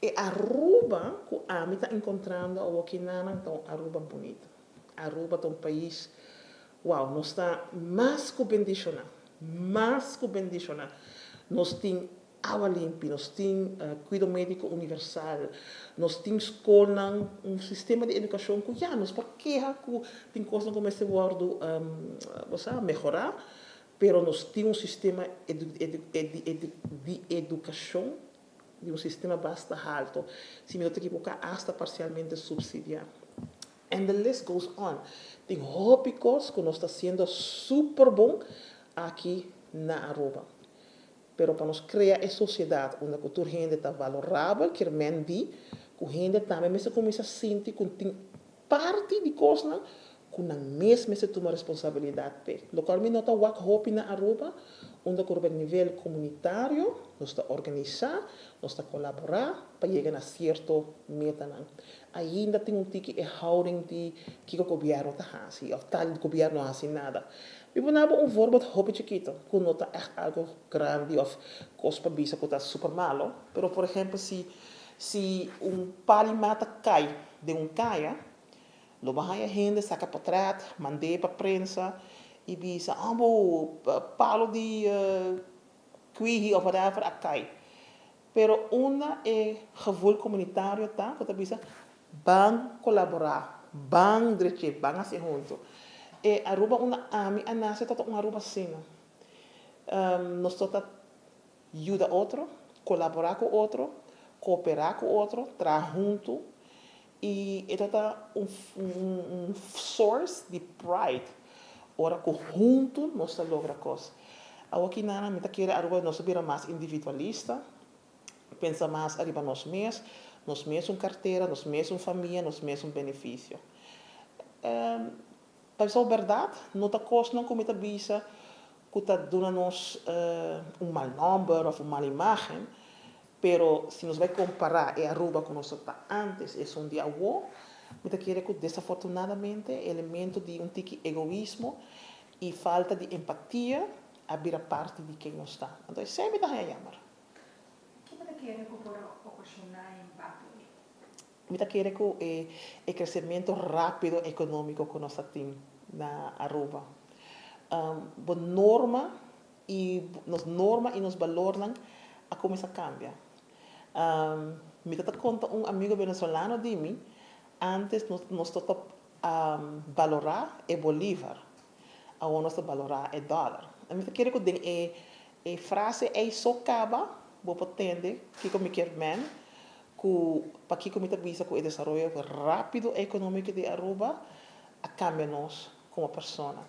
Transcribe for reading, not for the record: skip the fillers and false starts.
E Aruba, que a mim está encontrando o que não então Aruba bonito. Aruba é um país, uau, nós está mais que bendicionado, mais que bendicionado. Nós temos água limpa, nós temos cuidado médico universal, nós temos escola, sistema de educação que já nós porque tem coisas como esse word você melhorar, pero nós temos sistema de educação de sistema bastante alto, se me que boca hasta parcialmente subsidiado. And the list goes on. Tem tópicos que nós está sendo super bom aqui na Aruba. Pero para nós criar a sociedade onde a cultura gente está valorável, que remendi, que a gente também se começa a sentir que tem parte de coisa que não mesmo se toma responsabilidade. Local me nota wak hopi na Aruba, onde que a nível comunitário, nós está organizar, nós está colaborar para chegar a certo meta. Ainda tem tique a houding de que o governo está fazendo, ou tal governo não faz nada. We hebben voorbeeld hopi chiquito, que não está algo grande ou coisa para bisa que está super malo. Pero por exemplo, se palimata cai de caia, lo vai a gente saca para trás, mandei para a prensa e bisa, palo de cuiji of whatever a cai. Pero una gevoel comunitário tá, que bisa, bang colaborar, bang dreche, bang assim junto. E Aruba una ami anase tota uma Aruba sino. Nós tota ajuda outro, colaborar com outro, cooperar com outro, trabalhar junto. E é tota source de pride. Ora que junto nós logra coisas. Aqui na minha queira Aruba nós vira mais individualista, pensa mais arriba nós mesmos carteira, nós mesmos família, nós mesmos benefício. Para a verdade, não está coisa como está bisa que está dando nos mau nome ou uma má imagem, pero se nós vai comparar a Aruba com nós está antes, é dia wo, me querer que desafortunadamente elemento de tique egoísmo e falta de empatia a vir parte de quem nós está. Então, sempre está a chamar. O que você quer ocasionar impacto? Me querer que o crescimento rápido econômico que nós temos na Aruba. Norma e nos valores a começar a cambiar. Me conta amigo venezuelano de mim, antes nós valorar o bolívar, agora nós valorar o dólar. Me querer que a frase é só acaba, vou pretender que como quer men, que para que como visa que o desenvolvimento rápido econômico de Aruba a cambia nós como pessoa.